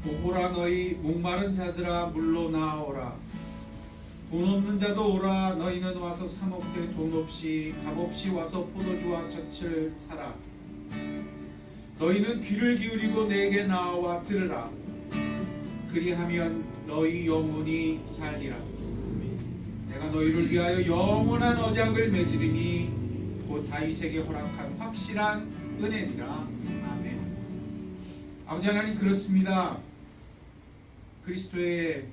보라 너희 목마른 자들아 물로 나오라. 돈 없는 자도 오라. 너희는 와서 사 먹되 돈 없이 값 없이 와서 포도주와 젖을 사라. 너희는 귀를 기울이고 내게 나와 들으라. 그리하면 너희 영혼이 살리라. 내가 너희를 위하여 영원한 언약을 맺으리니 곧 다윗에게 허락한 확실한 은혜니라. 아멘. 아버지 하나님, 그렇습니다. 그리스도의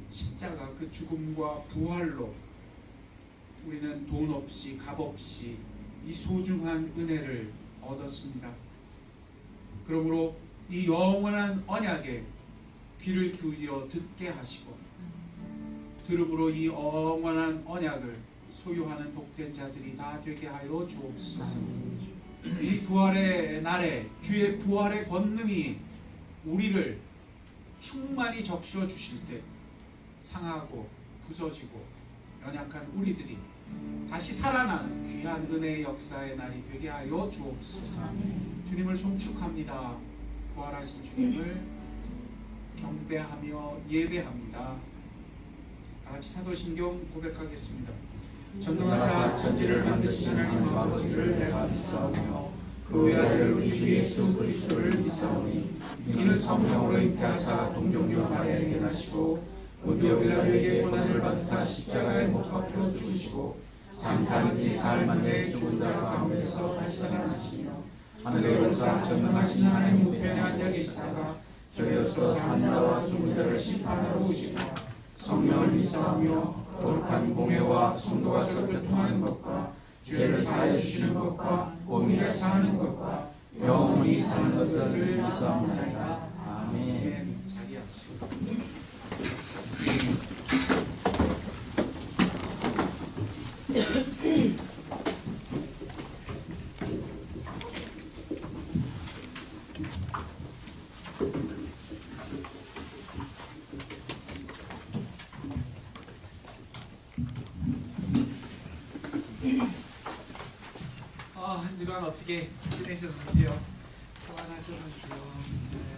십자가 그 죽음과 부활로 우리는 돈 없이 값 없이 이 소중한 은혜를 얻었습니다. 그러므로 이 영원한 언약에 귀를 기울여 듣게 하시고 들음으로 이 영원한 언약을 소유하는 복된 자들이 다 되게 하여 주옵소서. 이 부활의 날에 주의 부활의 권능이 우리를 충만히 적셔 주실 때 상하고 부서지고 연약한 우리들이 다시 살아나는 귀한 은혜의 역사의 날이 되게 하여 주옵소서. 주님을 송축합니다. 부활하신 주님을 경배하며 예배합니다. 다같이 사도신경 고백하겠습니다. 전능하사 천지를 만드신 하나님 아버지를 내가 믿사오며 그 외아들 우리 주 예수 그리스도를 믿사오니 이는 성령으로 잉태하사 동정녀 마리아에게 나시고 본디오 빌라도에게 고난을 받으사 십자가에 못 박혀 죽으시고 장사한 지 사흘 만에 죽은 자 가운데서 다시 살아나시며 하늘에 오르사 전능하신 하나님 우편에 앉아 계시다가 저희로서 사는 자와 죽은 자를 심판하러 오시고 성령을 믿사오며 거룩한 공회와 성도가 서로 교통하는 것과 죄를 사하여 주시는 것과 공의를 사하는 것과 영원히 사는 것을 믿사옵나이다. 아멘. 자기 합시다. 한 주간 어떻게 지내셨는지요? 평안하셨는지요? 네,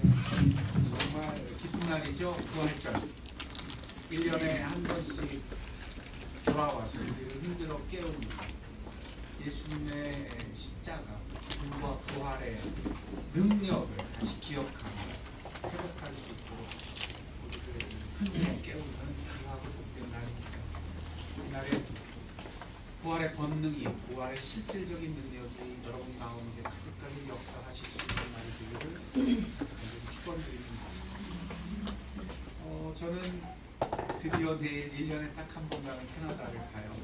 정말 기쁜 날이죠. 부활절 1년에 한 번씩 돌아와서 우리를 힘들어 깨우는 예수님의 십자가 죽음과 부활의 능력을 다시 기억하며 회복할 수 있도록 우리를 흔들어 깨우는 귀하고 복된 날입니다. 이날에 부활의 권능이, 부활의 실질적인 능력이 여러분 가운데 가득하게 역사하실 수 있는 날이 되기를 간절히 축원드립니다. 저는 드디어 내일 1년에 딱 한 번 가는 캐나다를 가요.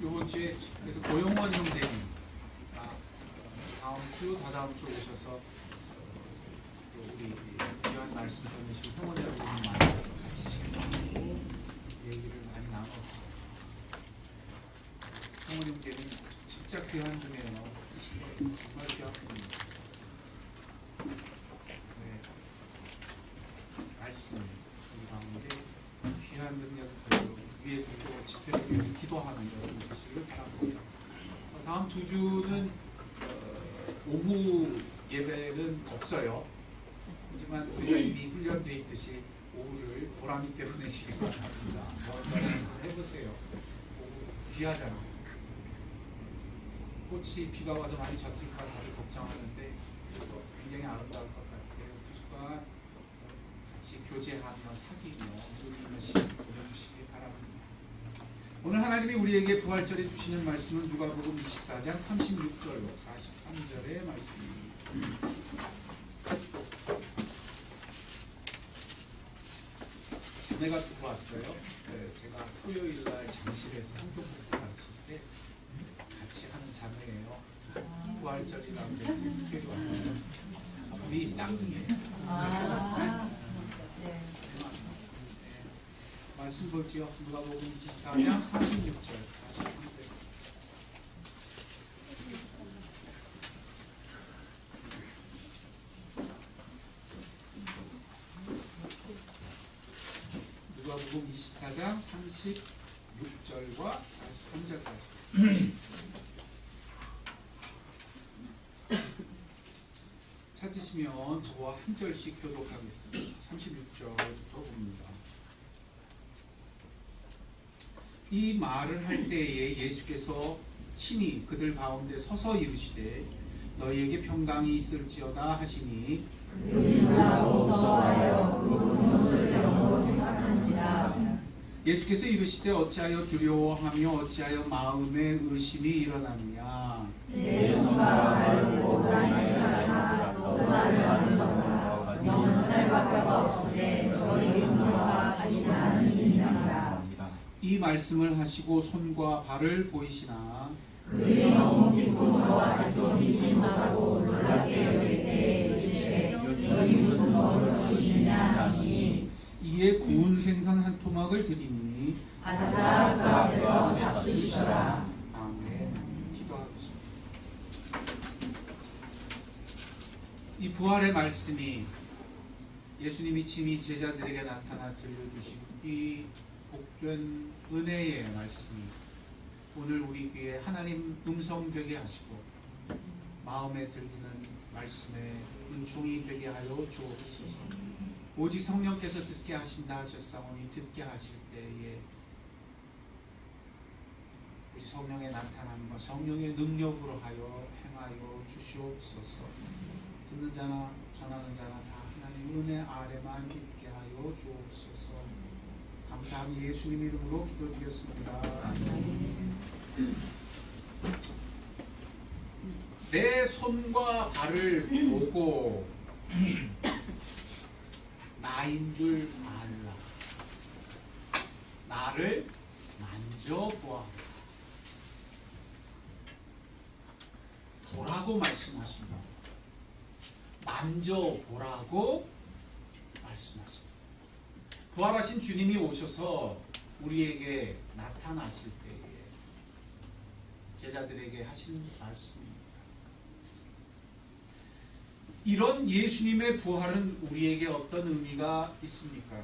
이번 주에 그래서 고용원 형제님 다음 주, 다다음 주 오셔서 우리 귀한 말씀 전해주신 형원 여러분 만나서 같이 식사하고 얘기를 많이 나눴어요. 형원 형제는 진짜 귀한 분이에요. 이 시대에 정말 귀한 분입니다. 네. 말씀 우리 가운데 귀한 능력을 가지고 위에서 또 집회를 위해서 기도하는 여러분 되시기를 바랍니다. 다음 두 주는 오후 예배는 없어요. 하지만 우리가 이미 훈련되어 있듯이 오후를 보람 있게 보내시기 바랍니다. 한번 해보세요. 오후 귀하잖아요. 꽃이 비가 와서 많이 졌을까 다들 걱정하는데 그래도 굉장히 아름다울 것 같아요. 두 주간 같이 교제하며 사귀며 누리는 시간 보내주시기 바랍니다. 오늘 하나님이 우리에게 부활절에 주시는 말씀은 누가복음 24장 36절로 43절의 말씀입니다. 자매가 두고 왔어요. 제가 토요일날 장실에서 성경 공부 가르칠 때 같이 하는 자매예요. 부활절이라고 특별히 왔어요. 둘이 쌍둥이에요. 말씀 보지요. 누가복음 24장 36절, 43절. 누가복음 24장 36절과 43절까지. 찾으시면 저와 한 절씩 교독하겠습니다. 36절부터 봅니다. 이 말을 할 때에 예수께서 친히 그들 가운데 서서 이르시되 너희에게 평강이 있을지어다 하시니 예수께서 이르시되 어찌하여 두려워하며 어찌하여 마음에 의심이 일어나느냐. 내 손과 발을 고단히 하라. 또 나를 아는 자보라. 너는 살 밖에서 없으되 너희 분노가 가지 않으시니라. 이 말씀을 하시고 손과 발을 보이시나 그들이 너무 기쁨으로 아직도 믿지 못하고 놀랍게 여길 때에 이르시되 너희 무슨 법을 보시느냐 하시니 이에 구운 생선 한 토막을 드리니 바싹 그 앞에서 잡수시더라. 아멘. 기도하겠습니다. 이 부활의 말씀이 예수님이 친히 제자들에게 나타나 들려주신 이 복된 은혜의 말씀이 오늘 우리 귀에 하나님 음성 되게 하시고 마음에 들리는 말씀의 은총이 되게 하여 주옵소서. 오직 성령께서 듣게 하신다 하셨사오니 듣게 하실 때에 우리 성령의 나타남과 성령의 능력으로 하여 행하여 주시옵소서. 듣는 자나 전하는 자나 다 하나님 은혜 아래만 있게 하여 주옵소서. 감사함이 예수님 이름으로 기도드렸습니다. 내 손과 발을 보고 나인 줄 알라. 나를 만져보아. 보라고 말씀하십니다. 만져보라고 말씀하십니다. 부활하신 주님이 오셔서 우리에게 나타나실 때에 제자들에게 하신 말씀입니다. 이런 예수님의 부활은 우리에게 어떤 의미가 있습니까?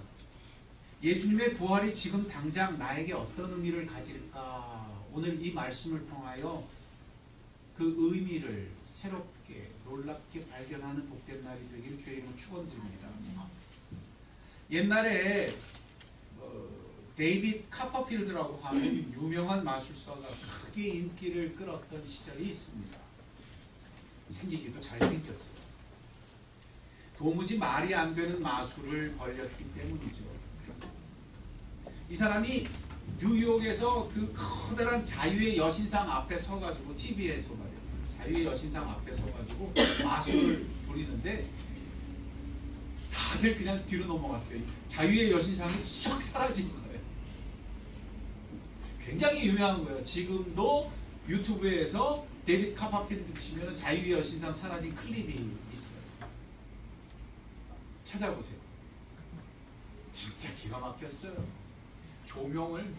예수님의 부활이 지금 당장 나에게 어떤 의미를 가질까? 오늘 이 말씀을 통하여 그 의미를 새롭게 놀랍게 발견하는 복된 날이 되길 주의 이름으로 축원드립니다. 옛날에 데이빗 카퍼필드라고 하는 유명한 마술사가 크게 인기를 끌었던 시절이 있습니다. 생기기도 잘생겼어요. 도무지 말이 안 되는 마술을 벌였기 때문이죠. 이 사람이 뉴욕에서 그 커다란 자유의 여신상 앞에 서가지고 TV에서 말이에요. 자유의 여신상 앞에 서가지고 마술을 부리는데 다들 그냥 뒤로 넘어갔어요. 자유의 여신상이 샥 사라진 거예요. 굉장히 유명한 거예요. 지금도 유튜브에서 데이빗 카퍼필드 치면 자유의 여신상 사라진 클립이 있어요. 찾아보세요. 진짜 기가 막혔어요. 조명을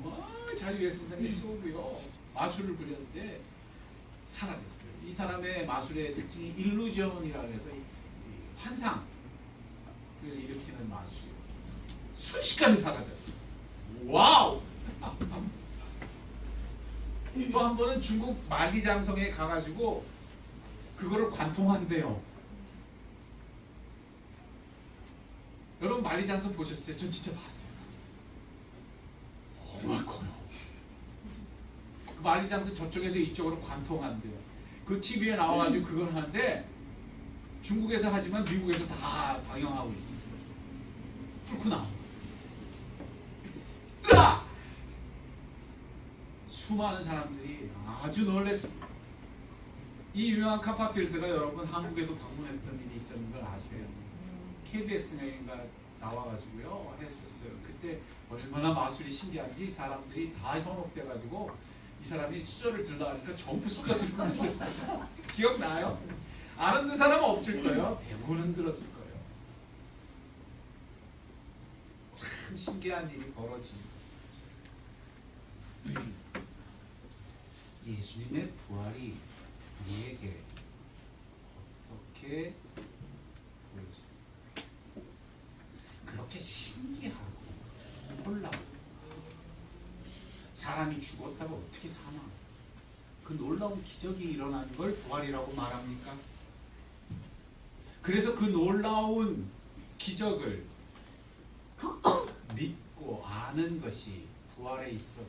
자유의 여신상에 쏘고요. 마술을 부렸는데 사라졌어요. 이 사람의 마술의 특징이 일루전이라고 해서 환상을 일으키는 마술이에요. 순식간에 사라졌어요. 와우! 또 한 번은 중국 만리장성에 가가지고 그거를 관통한대요. 여러분 만리장성 보셨어요? 전 진짜 봤어요. 정말 커요. 그 만리장성 저쪽에서 이쪽으로 관통한대요. 그 TV에 나와가지고 그걸 하는데 중국에서 하지만 미국에서 다 방영하고 있었어요. 뚫고 나온 거예요. 수많은 사람들이 아주 놀랐습니다. 이 유명한 카퍼필드가 여러분 한국에도 방문했던 일이 있었는 걸 아세요? KBS인가 나와가지고요 했었어요. 그때 얼마나 마술이 신기한지 사람들이 다 현혹돼가지고 이 사람이 수저를 들라하니까 전부 수저 들고 그랬어요. 기억나요? 안 흔든 사람은 없을 거예요. 대부분 흔들었을 거예요. 참 신기한 일이 벌어지는 것이죠. 예수님의 부활이 우리에게 어떻게 보여집니까? 그렇게 신기하고 놀라워. 사람이 죽었다가 어떻게 사나? 그 놀라운 기적이 일어나는 걸 부활이라고 말합니까? 그래서 그 놀라운 기적을 믿고 아는 것이 부활에 있어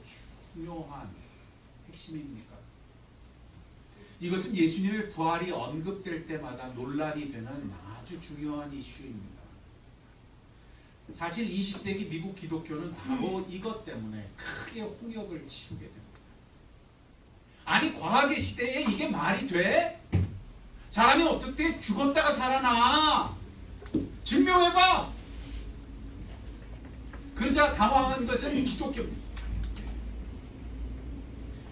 중요한 핵심입니까? 이것은 예수님의 부활이 언급될 때마다 논란이 되는 아주 중요한 이슈입니다. 사실 20세기 미국 기독교는 바로 이것 때문에 크게 홍역을 치르게 됩니다. 아니, 과학의 시대에 이게 말이 돼? 사람이 어떻게 죽었다가 살아나? 증명해봐! 그러자 당황한 것은 기독교입니다.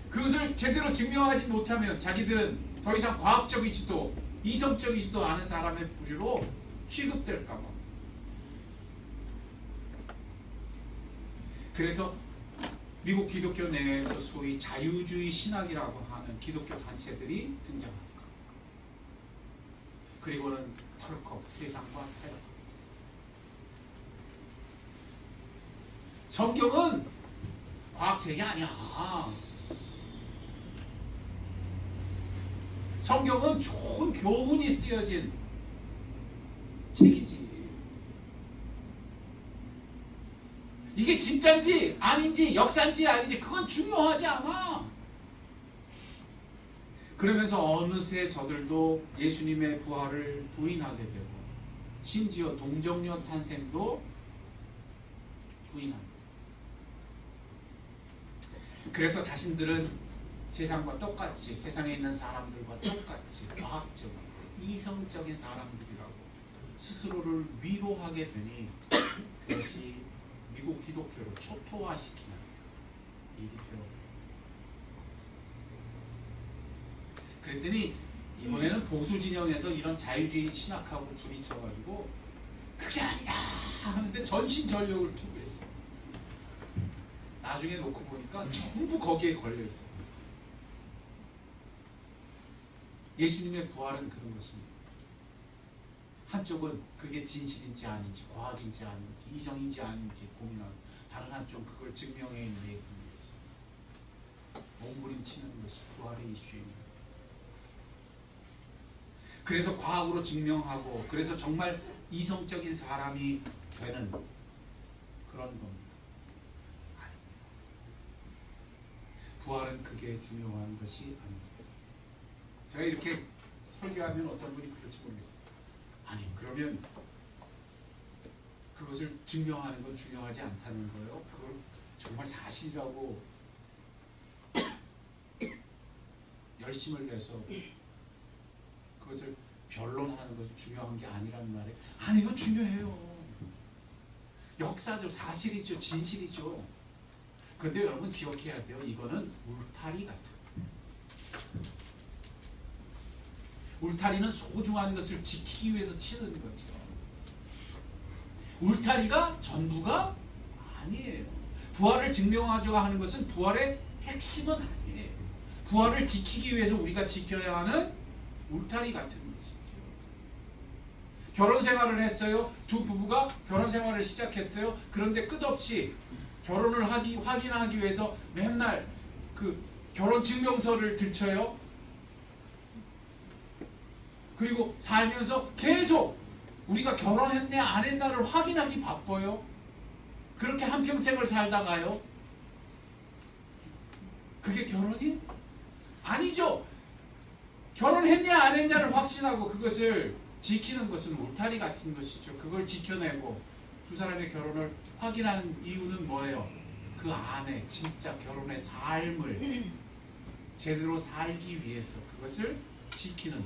그것을 제대로 증명하지 못하면 자기들은 더 이상 과학적이지도 이성적이지도 않은 사람의 부류로 취급될까봐. 그래서 미국 기독교 내에서 소위 자유주의 신학이라고 하는 기독교 단체들이 등장합니다. 그리고는 털컥 세상과 타협. 성경은 과학책이 아니야. 성경은 좋은 교훈이 쓰여진 책이지. 이게 진짜인지 아닌지 역사인지 아닌지 그건 중요하지 않아. 그러면서 어느새 저들도 예수님의 부활을 부인하게 되고 심지어 동정녀 탄생도 부인합니다. 그래서 자신들은 세상과 똑같이, 세상에 있는 사람들과 똑같이 과학적, 이성적인 사람들이라고 스스로를 위로하게 되니 그것이 미국 기독교를 초토화시키는 일이 되어. 그랬더니 이번에는 보수 진영에서 이런 자유주의 신학하고 부딪혀가지고 그게 아니다 하는데 전신전력을 투구했어. 나중에 놓고 보니까 전부 거기에 걸려있어. 예수님의 부활은 그런 것입니다. 한쪽은 그게 진실인지 아닌지, 과학인지 아닌지, 이성인지 아닌지 고민하고, 다른 한쪽은 그걸 증명해내는 것이, 몸부림치는 것이 부활의 이슈입니다. 그래서 과학으로 증명하고, 그래서 정말 이성적인 사람이 되는 그런 겁니다. 부활은 그게 중요한 것이 아닙니다. 제가 이렇게 설교하면 어떤 분이 그럴지 모르겠어요. 아니, 그러면 그것을 증명하는 건 중요하지 않다는 거예요? 그걸 정말 사실이라고 열심을 내서 그것을 변론하는 것이 중요한 게 아니란 말이에요. 아니, 이건 중요해요. 역사죠, 사실이죠, 진실이죠. 그런데 여러분 기억해야 돼요. 이거는 울타리 같은. 울타리는 소중한 것을 지키기 위해서 치는 거죠. 울타리가 전부가 아니에요. 부활을 증명하자고 하는 것은 부활의 핵심은 아니에요. 부활을 지키기 위해서 우리가 지켜야 하는 울타리 같은 것이죠. 결혼 생활을 했어요. 두 부부가 결혼 생활을 시작했어요. 그런데 끝없이 결혼을 확인하기 위해서 맨날 그 결혼 증명서를 들춰요. 그리고 살면서 계속 우리가 결혼했냐 안 했냐를 확인하기 바빠요. 그렇게 한평생을 살다가요. 그게 결혼이? 아니죠. 결혼했냐 안 했냐를 확신하고 그것을 지키는 것은 울타리 같은 것이죠. 그걸 지켜내고 두 사람의 결혼을 확인하는 이유는 뭐예요? 그 안에 진짜 결혼의 삶을 제대로 살기 위해서 그것을 지키는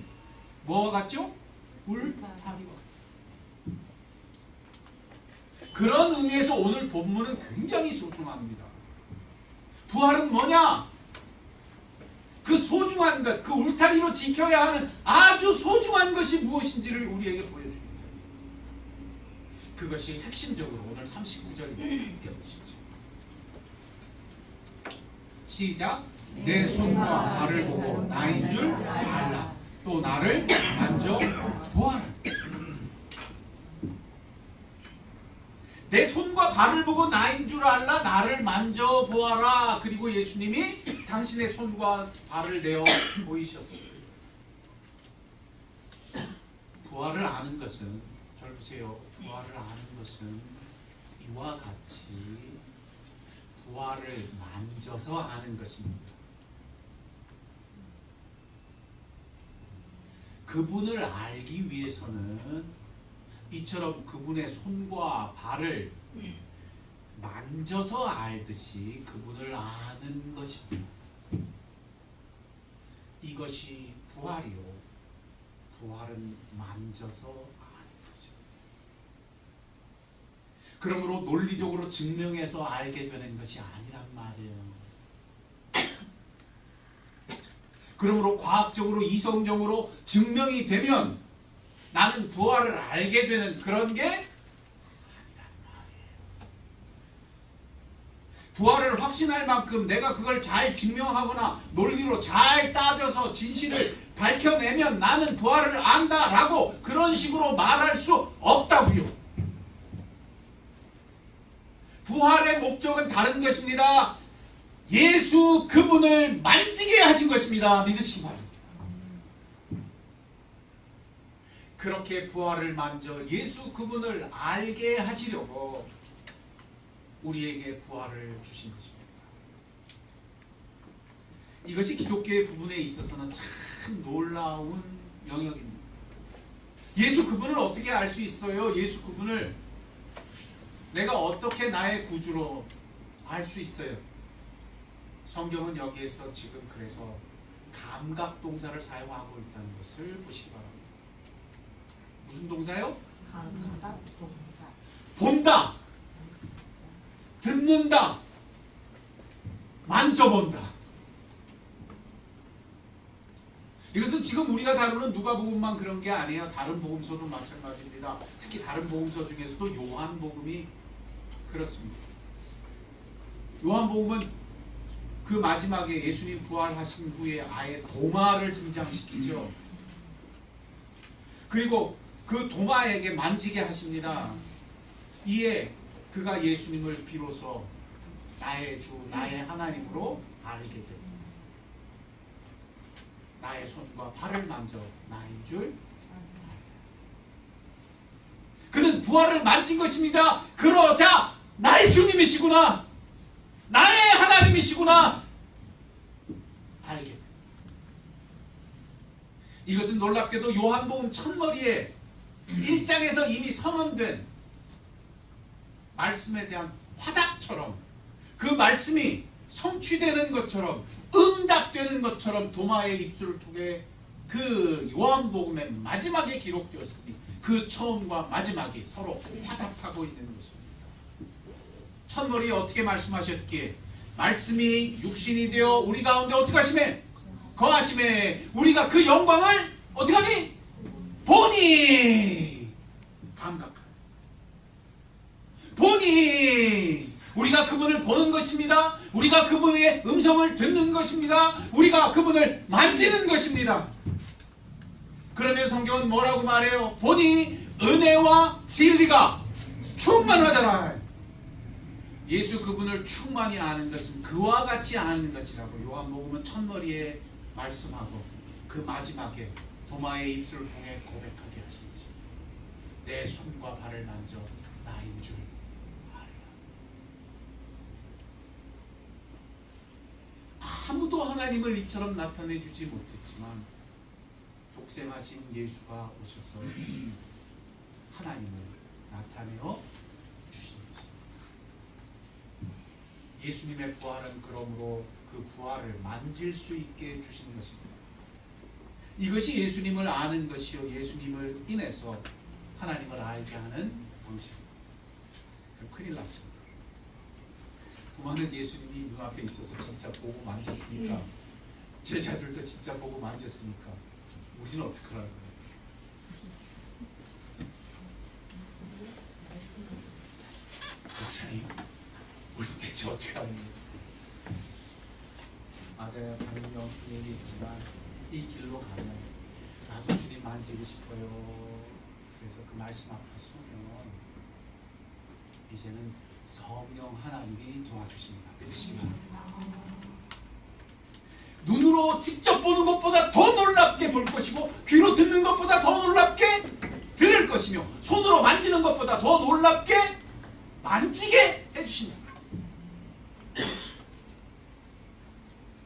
뭐와 같죠? 울타리와 같죠. 그런 의미에서 오늘 본문은 굉장히 소중합니다. 부활은 뭐냐? 그 소중한 것, 그 울타리로 지켜야 하는 아주 소중한 것이 무엇인지를 우리에게 보여줍니다. 그것이 핵심적으로 오늘 39절입니다. 보시죠. 시작. 내 손과 발을 보고 나인 줄 알라. 또 나를 만져 보아라. 내 손과 발을 보고 나인 줄 알라. 나를 만져 보아라. 그리고 예수님이 당신의 손과 발을 내어 보이셨어요. 부활을 아는 것은, 잘 보세요. 부활을 아는 것은 이와 같이 부활을 만져서 아는 것입니다. 그분을 알기 위해서는 이처럼 그분의 손과 발을 만져서 알듯이 그분을 아는 것입니다. 이것이 부활이요. 부활은 만져서 아는 것입니다. 그러므로 논리적으로 증명해서 알게 되는 것이 아니란 말이에요. 그러므로 과학적으로 이성적으로 증명이 되면 나는 부활을 알게 되는 그런 게 아니란 말이에요. 부활을 확신할 만큼 내가 그걸 잘 증명하거나 논리로 잘 따져서 진실을 밝혀내면 나는 부활을 안다라고 그런 식으로 말할 수 없다고요. 부활의 목적은 다른 것입니다. 예수 그분을 만지게 하신 것입니다. 믿으시기 바랍니다. 그렇게 부활을 만져 예수 그분을 알게 하시려고 우리에게 부활을 주신 것입니다. 이것이 기독교의 부분에 있어서는 참 놀라운 영역입니다. 예수 그분을 어떻게 알 수 있어요? 예수 그분을 내가 어떻게 나의 구주로 알 수 있어요? 성경은 여기에서 지금 그래서 감각 동사를 사용하고 있다는 것을 보시기 바랍니다. 무슨 동사요? 감각 동사. 본다, 듣는다, 만져본다. 이것은 지금 우리가 다루는 누가복음만 그런 게 아니에요. 다른 복음서도 마찬가지입니다. 특히 다른 복음서 중에서도 요한복음이 그렇습니다. 요한복음은 그 마지막에 예수님 부활하신 후에 아예 도마를 등장시키죠. 그리고 그 도마에게 만지게 하십니다. 이에 그가 예수님을 비로소 나의 주, 나의 하나님으로 알게 됩니다. 나의 손과 발을 만져 나인 줄. 그는 부활을 만진 것입니다. 그러자 나의 주님이시구나, 나의 하나님이시구나 알게 됩니다. 이것은 놀랍게도 요한복음 첫머리에 1장에서 이미 선언된 말씀에 대한 화답처럼, 그 말씀이 성취되는 것처럼, 응답되는 것처럼 도마의 입술을 통해 그 요한복음의 마지막에 기록되었으니 그 처음과 마지막이 서로 화답하고 있는 것입니다. 첫머리에 어떻게 말씀하셨기에 말씀이 육신이 되어 우리 가운데 어떻게 하시매? 거하시매. 우리가 그 영광을 어떻게 하니? 보니. 감각하니. 보니. 우리가 그분을 보는 것입니다. 우리가 그분의 음성을 듣는 것입니다. 우리가 그분을 만지는 것입니다. 그러면 성경은 뭐라고 말해요? 보니 은혜와 진리가 충만하더라. 예수 그분을 충만히 아는 것은 그와 같이 아는 것이라고 요한복음은 첫머리에 말씀하고 그 마지막에 도마의 입술을 통해 고백하게 하신 것입니다. 내 손과 발을 만져 나인 줄 아무도 하나님을 이처럼 나타내 주지 못했지만 독생하신 예수가 오셔서 하나님을 나타내어 주신 것입니다. 예수님의 부활은 그러므로 그 부활을 만질 수 있게 주신 것입니다. 이것이 예수님을 아는 것이요, 예수님을 인해서 하나님을 알게 하는 방식입니다. 큰일 났습니다. 그만은 예수님이 눈앞에 있어서 진짜 보고 만졌으니까, 제자들도 진짜 보고 만졌으니까 우리는 어떻게 하라는 거예요? 목사님, 우리 대체 어떻게 하는 거예요? 맞아요. 당연히 얘기했지만 이 길로 가면 나도 주님 만지고 싶어요. 그래서 그 말씀 앞에 서면 이제는 성령 하나님이 도와주십니다. 믿으시기 바랍니다. 눈으로 직접 보는 것보다 더 놀랍게 볼 것이고 귀로 듣는 것보다 더 놀랍게 것이며 손으로 만지는 것보다 더 놀랍게 만지게 해주신다.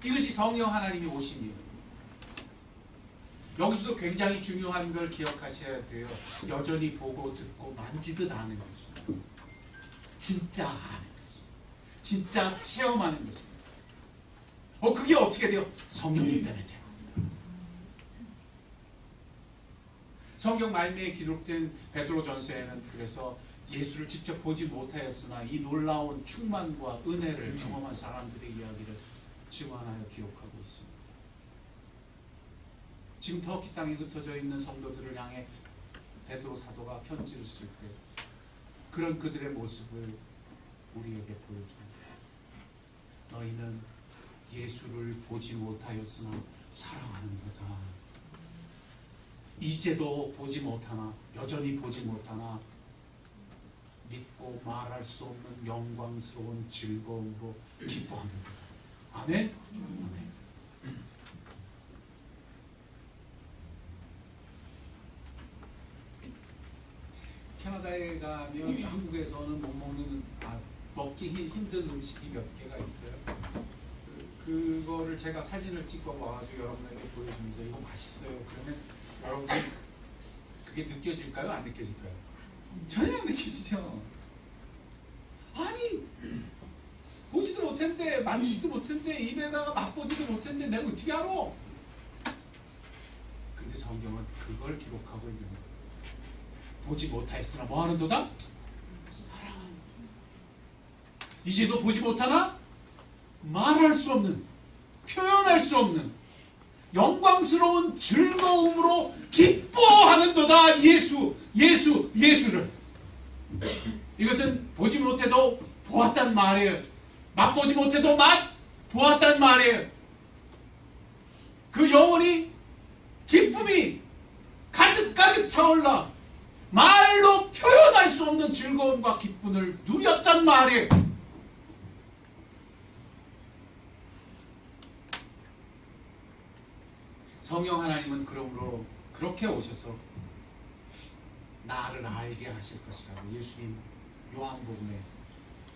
이것이 성령 하나님이 오신 이유. 여기서도 굉장히 중요한 걸 기억하셔야 돼요. 여전히 보고 듣고 만지듯 아는 것입니다. 진짜 아는 것입니다. 진짜 체험하는 것입니다. 그게 어떻게 돼요? 성령님 때문에 돼요. 성경 말미에 기록된 베드로전서에는 그래서 예수를 직접 보지 못하였으나 이 놀라운 충만과 은혜를 경험한 사람들의 이야기를 증언하여 기록하고 있습니다. 지금 터키 땅에 흩어져 있는 성도들을 향해 베드로 사도가 편지를 쓸 때 그런 그들의 모습을 우리에게 보여줍니다. 너희는 예수를 보지 못하였으나 사랑하는도다. 이제도 보지 못하나, 여전히 보지 못하나 믿고 말할 수 없는 영광스러운 즐거움으로 기뻐합니다. 아멘? 아멘. 캐나다에 가면 한국에서는 못 먹는, 먹기 힘든 음식이 몇 개가 있어요. 그거를 제가 사진을 찍어 와가지고 여러분에게 보여주면서 이거 맛있어요. 그러면 여러분 그게 느껴질까요? 안 느껴질까요? 전혀 안 느껴지죠. 아니 보지도 못했는데 만지지도 못했는데 입에다가 맛보지도 못했는데 내가 어떻게 알아? 근데 성경은 그걸 기록하고 있는 거예요. 보지 못하였으나 뭐하는도다? 사랑하는. 이제도 보지 못하나 말할 수 없는, 표현할 수 없는 영광스러운 즐거움으로 기뻐하는도다. 예수를. 이것은 보지 못해도 보았단 말이에요. 맛보지 못해도 맛보았단 말이에요. 그 영혼이 기쁨이 가득가득 차올라 말로 표현할 수 없는 즐거움과 기쁨을 누렸단 말이에요. 성령 하나님은 그러므로 그렇게 오셔서 나를 알게 하실 것이라고 예수님 요한복음에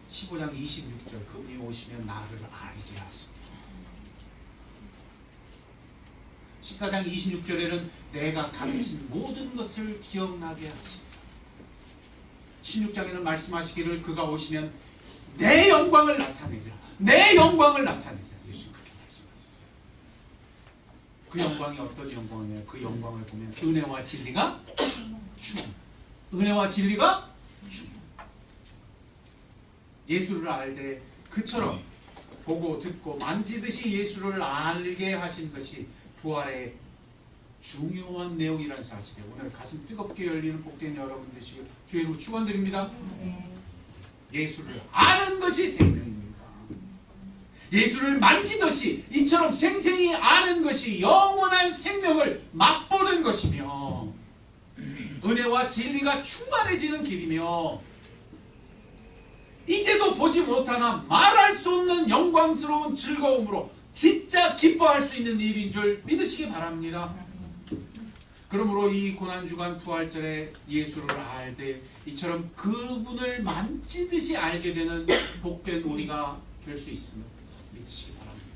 15장 26절 그분이 오시면 나를 알게 하십니다. 14장 26절에는 내가 가르친 모든 것을 기억나게 하십니다. 16장에는 말씀하시기를 그가 오시면 내 영광을 나타내리라. 내 영광을 나타내리라. 예수님 그렇게 말씀하셨어요. 그 영광이 어떤 영광이냐? 그 영광을 보면 은혜와 진리가 충만. 은혜와 진리가 충만. 예수를 알되 그처럼 보고 듣고 만지듯이 예수를 알게 하신 것이 부활의 중요한 내용이라는 사실이에요. 오늘 가슴 뜨겁게 열리는 복된 여러분 되시길 주의 이름으로 축원드립니다. 예수를 아는 것이 생명입니다. 예수를 만지듯이 이처럼 생생히 아는 것이 영원한 생명을 맛보는 것이며 은혜와 진리가 충만해지는 길이며 이제도 보지 못하나 말할 수 없는 영광스러운 즐거움으로 진짜 기뻐할 수 있는 일인 줄 믿으시기 바랍니다. 그러므로 이 고난주간 부활절에 예수를 알되 이처럼 그분을 만지듯이 알게 되는 복된 우리가 될 수 있음을 믿으시기 바랍니다.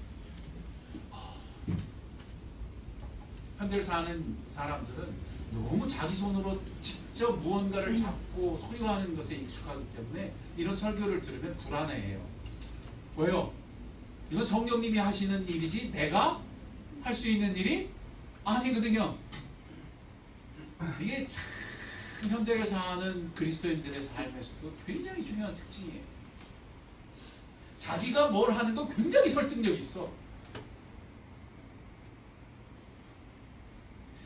현대를 사는 사람들은 너무 자기 손으로 직접 무언가를 잡고 소유하는 것에 익숙하기 때문에 이런 설교를 들으면 불안해해요. 왜요? 이건 성령님이 하시는 일이지 내가 할 수 있는 일이 아니거든요. 이게 참 현대를 사는 그리스도인들의 삶에서도 굉장히 중요한 특징이에요. 자기가 뭘 하는 건 굉장히 설득력 있어.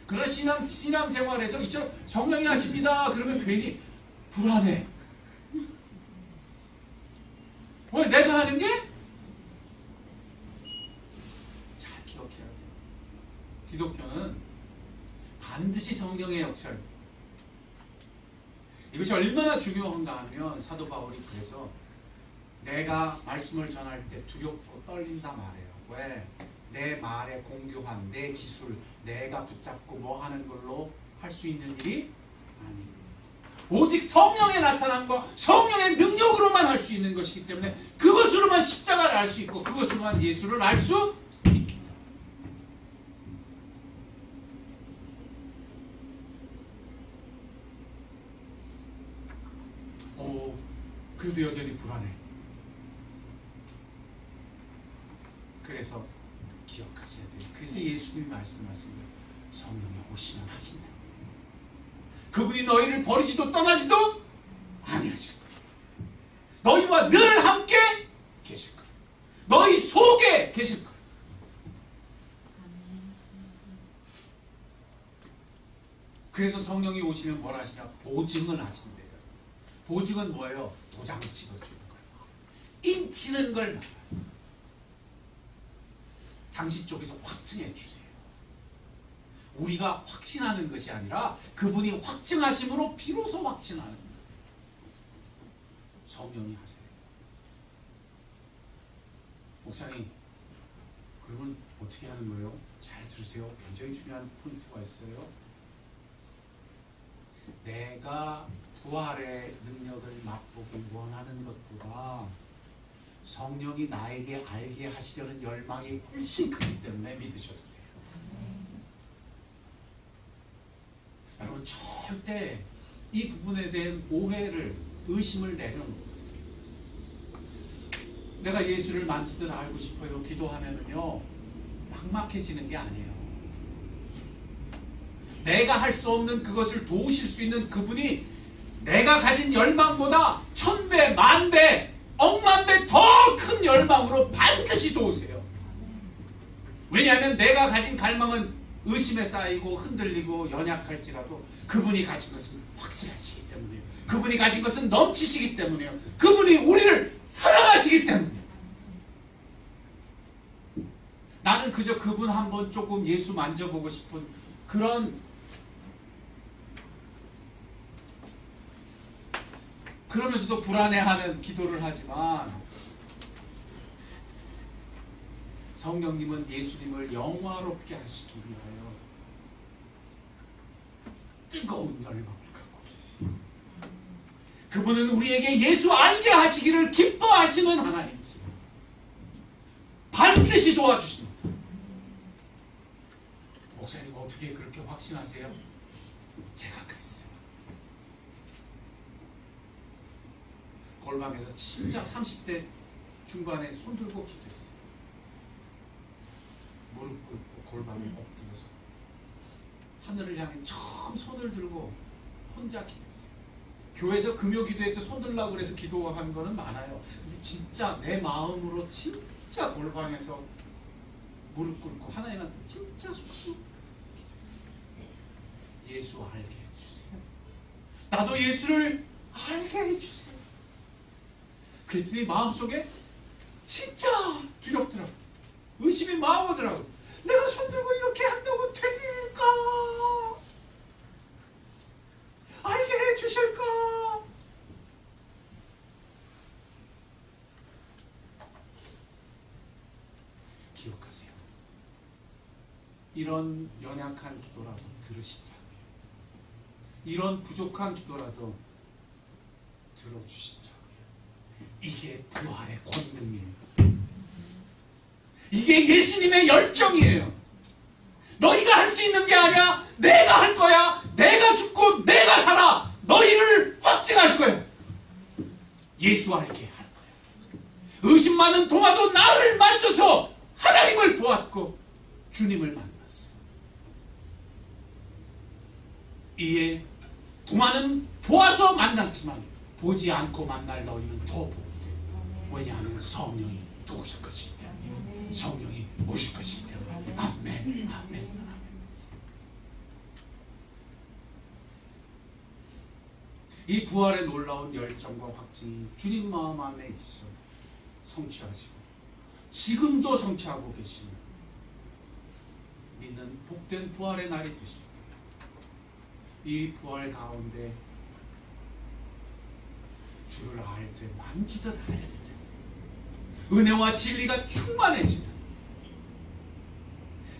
그런 신앙생활에서 이처럼 성령이 하십니다. 그러면 괜히 불안해. 왜 내가 하는 게? 잘 기억해야 돼요. 기독교는 반드시 성령의 역할. 이것이 얼마나 중요한가 하면 사도 바울이 그래서 내가 말씀을 전할 때 두렵고 떨린다 말해요. 왜? 내 말의 공교한 내 기술 내가 붙잡고 뭐 하는 걸로 할 수 있는 일이 아닙니다. 오직 성령의 나타남과 성령의 능력으로만 할 수 있는 것이기 때문에 그것으로만 십자가를 알 수 있고 그것으로만 예수를 알 수 있다. 그래도 여전히 불안해. 그래서 기억하셔야 돼요. 그래서 예수님이 말씀하신 거예요. 성령이 오시면 하신다. 그분이 너희를 버리지도 떠나지도 아니하실 거예요. 너희와 늘 함께 계실 거예요. 너희 속에 계실 거예요. 그래서 성령이 오시면 뭘 하시냐? 보증을 하신대요. 보증은 뭐예요? 도장 찍어주는 거예요. 인치는 걸 말아요. 당신 쪽에서 확증해 주세요. 우리가 확신하는 것이 아니라 그분이 확증하심으로 비로소 확신하는 거예요. 성령이 하세요. 목사님, 그러면 어떻게 하는 거예요? 잘 들으세요. 굉장히 중요한 포인트가 있어요. 내가 부활의 능력을 맛보기 원하는 것보다 성령이 나에게 알게 하시려는 열망이 훨씬 크기 때문에 믿으셔도 돼요. 여러분, 절대 이 부분에 대한 오해를, 의심을 내려놓으세요. 내가 예수를 만지듯 알고 싶어요. 기도하면은요, 막막해지는 게 아니에요. 내가 할 수 없는 그것을 도우실 수 있는 그분이 내가 가진 열망보다 1000배, 10,000배, 억만 배 더 큰 열망으로 반드시 도우세요. 왜냐하면 내가 가진 갈망은 의심에 쌓이고 흔들리고 연약할지라도 그분이 가진 것은 확실하시기 때문에요. 그분이 가진 것은 넘치시기 때문에요. 그분이 우리를 사랑하시기 때문에요. 나는 그저 그분 한번 조금 예수 만져보고 싶은 그러면서도 불안해하는 기도를 하지만 성령님은 예수님을 영화롭게 하시기 위하여 뜨거운 열망을 갖고 계세요. 그분은 우리에게 예수 알게 하시기를 기뻐하시는 하나님이세요. 반드시 도와주십니다. 목사님, 어떻게 그렇게 확신하세요? 제가 그랬어요. 골방에서 진짜 30대 중반에 손 들고 기도했어요. 무릎 꿇고 골방에 엎드려서 하늘을 향해 처음 손을 들고 혼자 기도했어요. 교회에서 금요 기도회 때 손 들라고 그래서 기도하는 거는 많아요. 근데 진짜 내 마음으로 진짜 골방에서 무릎 꿇고 하나님한테 진짜 손으로 기도했어요. 예수 알게 해주세요. 나도 예수를 알게 해주세요. 그랬더니 마음속에 진짜 두렵더라고. 의심이 마음 오더라고. 내가 손들고 이렇게 한다고 될 일일까? 알게 해주실까? 기억하세요. 이런 연약한 기도라도 들으시더라고요. 이런 부족한 기도라도 들어주시더라고요. 이게 부활의 권능이에요. 이게 예수님의 열정이에요. 너희가 할 수 있는 게 아니야. 내가 할 거야. 내가 죽고 내가 살아. 너희를 확증할 거야. 예수 알게 할 거야. 의심 많은 동화도 나를 만져서 하나님을 보았고 주님을 만났어. 이에 동화는 보아서 만났지만 보지 않고 만날 너희는 더 보게 돼. 왜냐하면 성령이 도우실 것이기 때문에. 성령이 오실 것이기 때문에. 아멘, 아멘. 이 부활의 놀라운 열정과 확증이 주님 마음 안에 있어 성취하시고 지금도 성취하고 계시는 믿는 복된 부활의 날이 되십니다. 이 부활 가운데 주를 알되 만지듯 알게 되고 은혜와 진리가 충만해지는,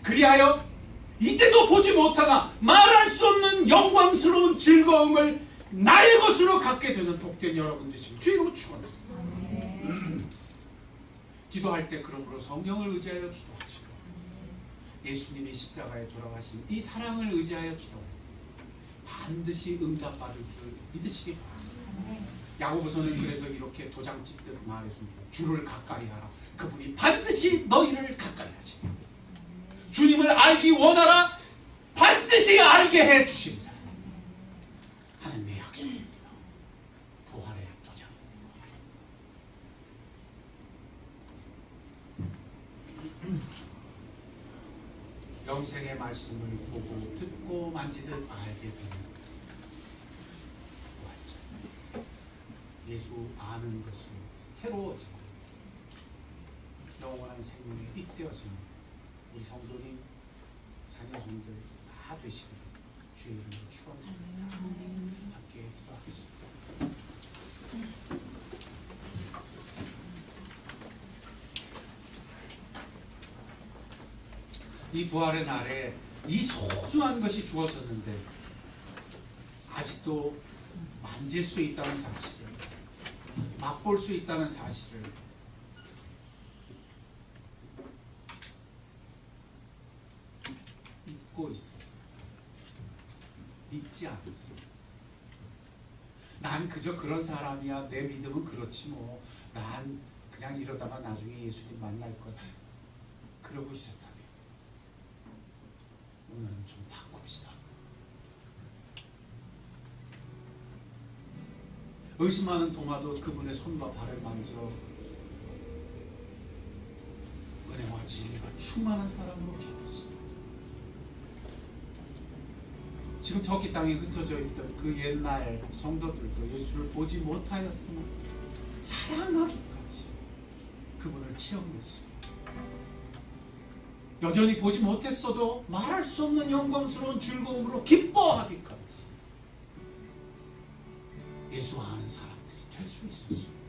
그리하여 이제도 보지 못하나 말할 수 없는 영광스러운 즐거움을 나의 것으로 갖게 되는 복된 여러분 되시길 주의 이름으로 축원드립니다. 기도할 때 그러므로 성령을 의지하여 기도하시고 예수님이 십자가에 돌아가신 이 사랑을 의지하여 기도할 때 반드시 응답받을 줄 믿으시기 바랍니다. 야고보서는 그래서 이렇게 도장 찍듯 말해줍니다. 주를 가까이 하라. 그분이 반드시 너희를 가까이 하시. 주님을 알기 원하라. 반드시 알게 해주십니다. 하나님의 약속입니다. 부활의 도장. 영생의 말씀을 보고 듣고 만지듯 알게 되는 부활절. 예수 아는 것으로 새로워지고 영원한 생명에 잇대어서는 우리 성도님, 자녀성들 다 되시기를 주의 이름으로 축원드립니다. 함께 기도하겠습니다. 이 부활의 날에 이 소중한 것이 주어졌는데 아직도 만질 수 있다는 사실을, 맛볼 수 있다는 사실을 잊고 있었어요. 믿지 않았어요. 난 그저 그런 사람이야. 내 믿음은 그렇지 뭐. 난 그냥 이러다가 나중에 예수님 만날 거야. 그러고 있었다면 오늘은 좀 바꿉시다. 의심하는 도마도 그분의 손과 발을 만져 은혜와 진리가 충만한 사람으로 기도했습니다. 지금 터키 땅에 흩어져 있던 그 옛날 성도들도 예수를 보지 못하였으나 사랑하기까지 그분을 체험했습니다. 여전히 보지 못했어도 말할 수 없는 영광스러운 즐거움으로 기뻐하기까지 예수 아는 사람들이 될 수 있었습니다.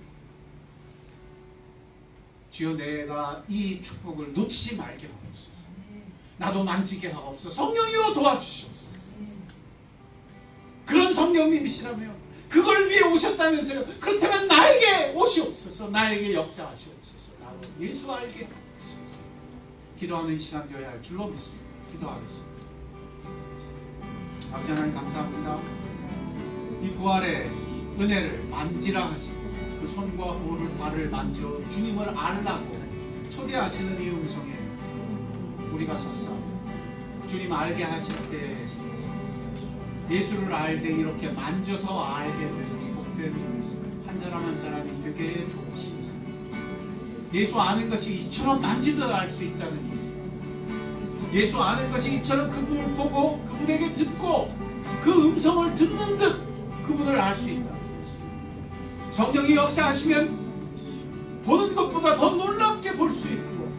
주여, 내가 이 축복을 놓치지 말게 하옵소서. 나도 만지게 하옵소서. 성령이여 도와주시옵소서. 그런 성령님이시라며 그걸 위해 오셨다면서요. 그렇다면 나에게 오시옵소서. 나에게 역사하시옵소서. 나로 예수 알게 하옵소서. 기도하는 시간 되어야 할 줄로 믿습니다. 기도하겠습니다. 아버지 하나님 감사합니다. 이 부활의 은혜를 만지라 하시고 그 손과 발을 만져 주님을 알라고 초대하시는 이 음성에 우리가 섰사오니 주님 알게 하실 때 예수를 알되 이렇게 만져서 알게 되는 복된 한 사람 한 사람이 되게 해 주옵소서. 예수 아는 것이 이처럼 만지듯 알 수 있다는 것을, 예수 아는 것이 이처럼 그분을 보고 그분에게 듣고 그 음성을 듣는 듯 그분을 알 수 있다는 것을, 성령이 역사하시면 보는 것보다 더 놀랍게 볼 수 있고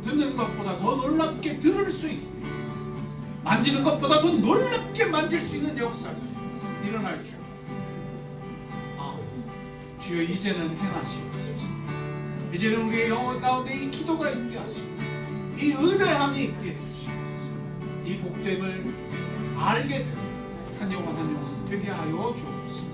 듣는 것보다 더 놀랍게 들을 수 있습니다. 만지는 것보다 더 놀랍게 만질 수 있는 역사가 일어날 줄. 주여, 이제는 행하시옵소서. 이제는 우리의 영혼 가운데 이 기도가 있게 하시고 이 은혜함이 있게 해주시고 이 복됨을 알게 되는 한 영혼 한 영혼 되게 하여 주옵소서.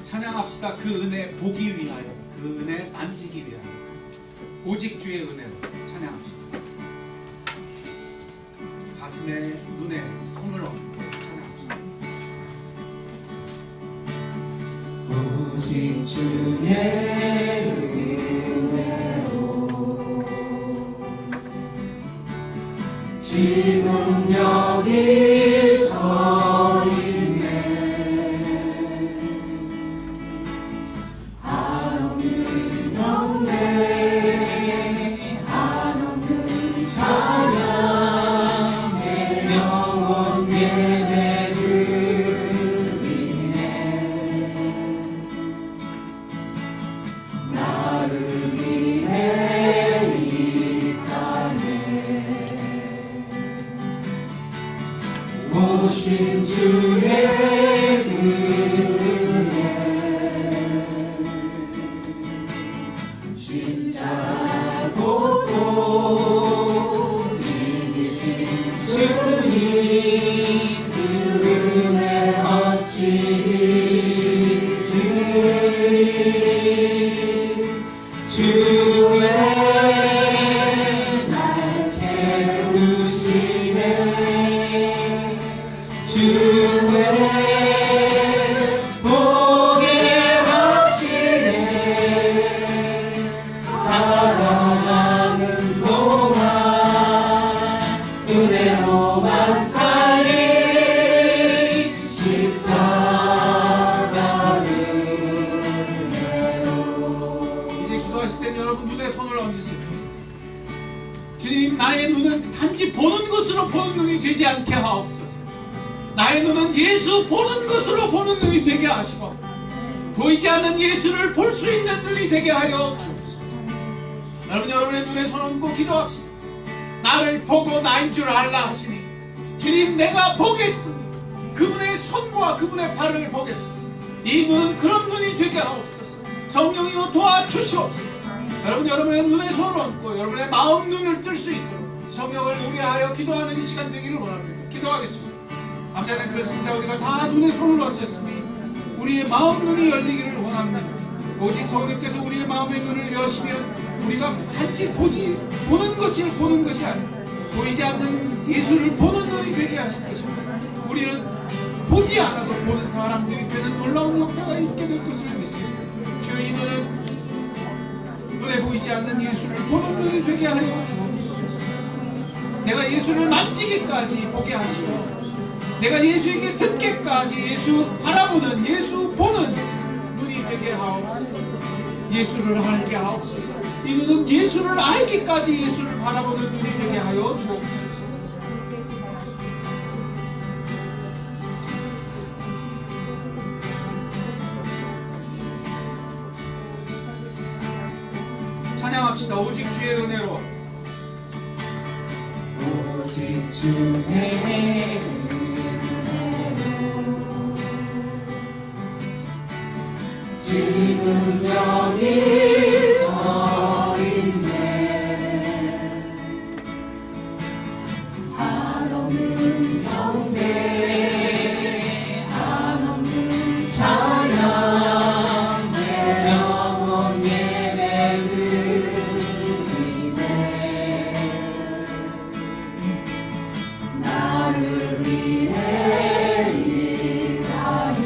찬양합시다. 그 은혜 보기 위하여, 그 은혜 만지기 위하여, 오직 주의 은혜로 찬양합시다. 가슴에 눈에 손을 얹고 찬양합시다. 오직 주의 은혜로 지금 여기 서 있네. 한없는 영광 한없는 찬양의 영원 예배드리네. 나를 위해 이 오신 주의 은혜 십자가 고통 이기신 주님 그 은혜 어찌 주의 날 채우시네 주의 보게 하시네 살아가는 동안 은혜로만 살리 십자가 이제 기도하실 때는 여러분 눈에 손을 얹으세요. 주님, 나의 눈은 단지 보는 것으로 보는 눈이 되지 않게 하옵소서. 나의 눈은 예수 보는 것으로 보는 눈이 되게 하시고 보이지 않는 예수를 볼 수 있는 눈이 되게 하여 주옵소서. 여러분, 여러분의 눈에 손 얹고 기도합시다. 나를 보고 나인 줄 알라 하시니 주님, 내가 보겠으니 그분의 손과 그분의 발을 보겠습니다. 이 눈은 그런 눈이 되게 하옵소서. 성령이여 도와주시옵소서. 여러분, 여러분의 눈에 손을 얹고 여러분의 마음 눈을 뜰 수 있도록 성령을 의뢰하여 기도하는 이 시간 되기를 원합니다. 기도하겠습니다. 아버지 하나님, 그렇습니다. 우리가 다 눈에 손을 얹었으니 우리의 마음 눈이 열리기를 원합니다. 오직 성령께서 우리의 마음의 눈을 여시면 우리가 단지 보는 것이 아니라 보이지 않는 예수를 보는 눈이 되게 하실 것입니다. 우리는 보지 않아도 보는 사람들이 되는 놀라운 역사가 있게 될 것을 믿습니다. 주여, 이 눈은 눈에 보이지 않는 예수를 보는 눈이 되게 하여 주옵소서. 내가 예수를 만지기까지 보게 하시고 내가 예수에게 듣기까지 예수 바라보는, 예수 보는 눈이 되게 하옵소서. 예수를 알게 하옵소서. 이 눈은 예수를 알기까지 예수를 바라보는 눈이 되게 하여 주옵소서. 찬양합시다. 오직 주의 은혜로. 오직 주의 은혜로 지금 여기 서 있네 한없는 경배 한없는 찬양 내 영혼 예배 드리네 나를 위해 일하네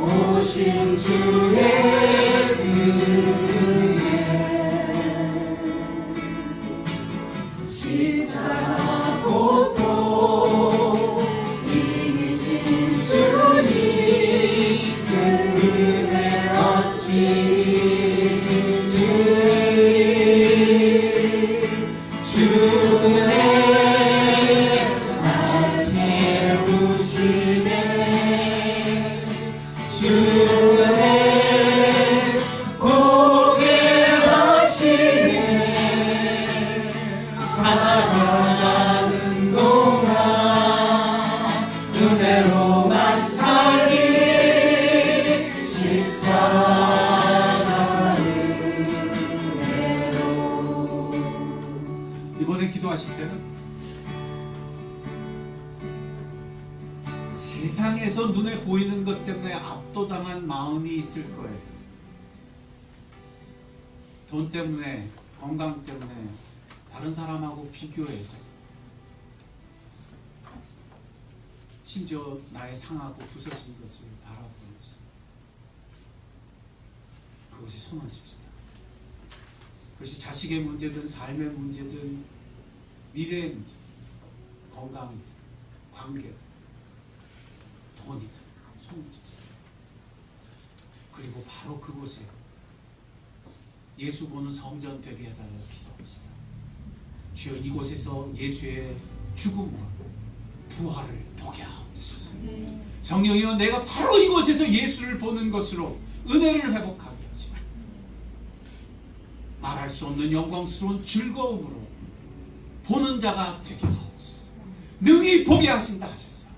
오신 주의 은혜 십자가 고통 이기신 주님 그 은혜 어찌 주의 날 채우시네 주의 보게 하시네 살아가는 동안 은혜로만 살리 십자가 은혜로. 이번에 기도하실 때는 세상에서 눈에 보이는 것 때문에 압도당한 마음이 있을 거예요. 돈 때문에, 건강 때문에, 다른 사람하고 비교해서, 심지어 나의 상하고 부서진 것을 바라보면서 그것이 손을 줍시다. 그것이 자식의 문제든 삶의 문제든 미래의 문제든 건강이든 관계든 돈이든 손을 줍시다. 그리고 바로 그곳에 예수 보는 성전 되게 해달라고 기도합시다. 주여, 이곳에서 예수의 죽음과 부활을 보게 하옵소서. 성령이여, 내가 바로 이곳에서 예수를 보는 것으로 은혜를 회복하게 하시고 말할 수 없는 영광스러운 즐거움으로 보는 자가 되게 하옵소서. 능히 보게 하신다 하셨어.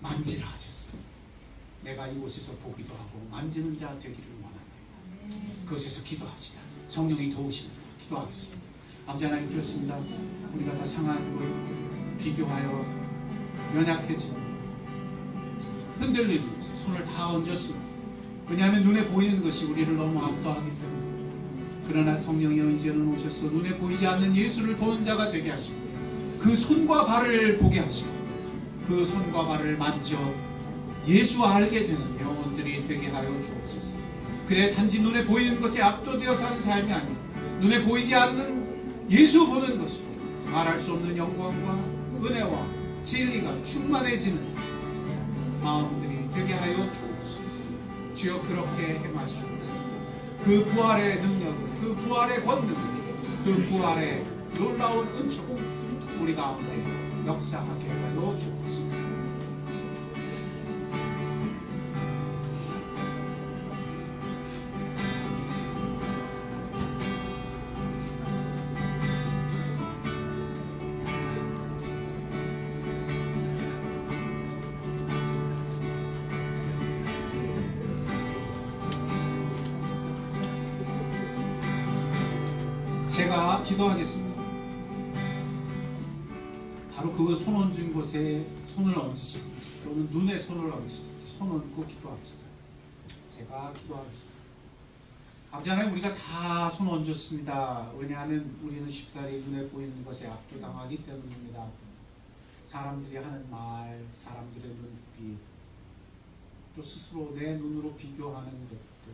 만지라 하셨어. 내가 이곳에서 보기도 하고 만지는 자 되기를 원하나이다. 그곳에서 기도합시다. 성령이 도우십니다. 기도하겠습니다. 아버지 하나님, 그렇습니다. 우리가 다 상한 것 비교하여 연약해지는, 흔들리는 곳에 손을 다 얹었습니다. 왜냐하면 눈에 보이는 것이 우리를 너무 압도하기 때문에. 그러나 성령이여, 이제는 오셔서 눈에 보이지 않는 예수를 보는 자가 되게 하시고, 그 손과 발을 보게 하시고, 그 손과 발을 만져 예수와 알게 되는 영혼들이 되게 하여 주옵소서. 그래 단지 눈에 보이는 것에 압도되어 사는 삶이 아니고 눈에 보이지 않는 예수 보는 것으로 말할 수 없는 영광과 은혜와 진리가 충만해지는 마음들이 되게 하여 주옵소서. 주여, 그렇게 행하시옵소서. 그 부활의 능력을, 그 부활의 권능을, 그 부활의 놀라운 은총을 우리 가운데 역사하게 하여 주옵소서. 제가 기도하겠습니다. 바로 그 손 얹은 곳에 손을 얹으시든지 또는 눈에 손을 얹으시든지 손 얹고 기도합시다. 제가 기도하겠습니다. 아버지 하나님, 우리가 다 손 얹었습니다. 왜냐하면 우리는 쉽사리 눈에 보이는 것에 압도당하기 때문입니다. 사람들이 하는 말, 사람들의 눈빛, 또 스스로 내 눈으로 비교하는 것들,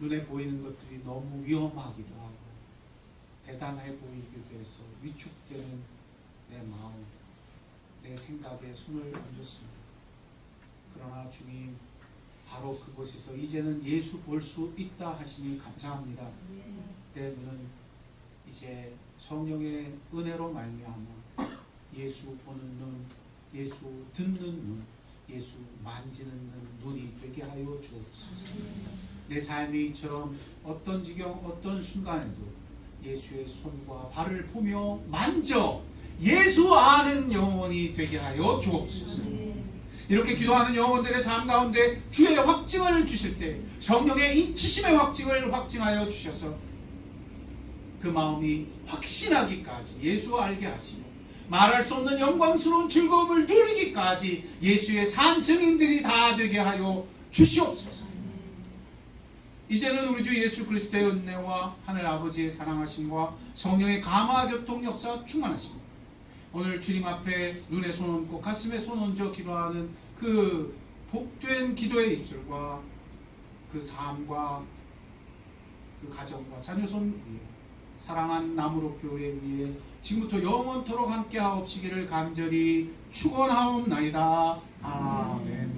눈에 보이는 것들이 너무 위험하기도 하고 대단해 보이기도 해서 위축되는 내 마음, 내 생각에 손을 얹었습니다. 그러나 주님, 바로 그곳에서 이제는 예수 볼 수 있다 하시니 감사합니다. 내 눈은 이제 성령의 은혜로 말미암아 예수 보는 눈, 예수 듣는 눈, 예수 만지는 눈이 되게 하여 주옵소서. 내 삶이 이처럼 어떤 지경, 어떤 순간에도 예수의 손과 발을 보며 만져 예수 아는 영혼이 되게 하여 주옵소서. 이렇게 기도하는 영혼들의 삶 가운데 주의 확증을 주실 때 성령의 인치심의 확증을 확증하여 주셔서 그 마음이 확신하기까지 예수 알게 하시고 말할 수 없는 영광스러운 즐거움을 누리기까지 예수의 산 증인들이 다 되게 하여 주시옵소서. 이제는 우리 주 예수 그리스도의 은혜와 하늘 아버지의 사랑하심과 성령의 감화 교통 역사 충만하시고 오늘 주님 앞에 눈에 손 얹고 가슴에 손 얹어 기도하는 그 복된 기도의 입술과 그 삶과 그 가정과 자녀손 위에 사랑한 나무로 교회 위에 지금부터 영원토록 함께 하옵시기를 간절히 축원하옵나이다. 아멘.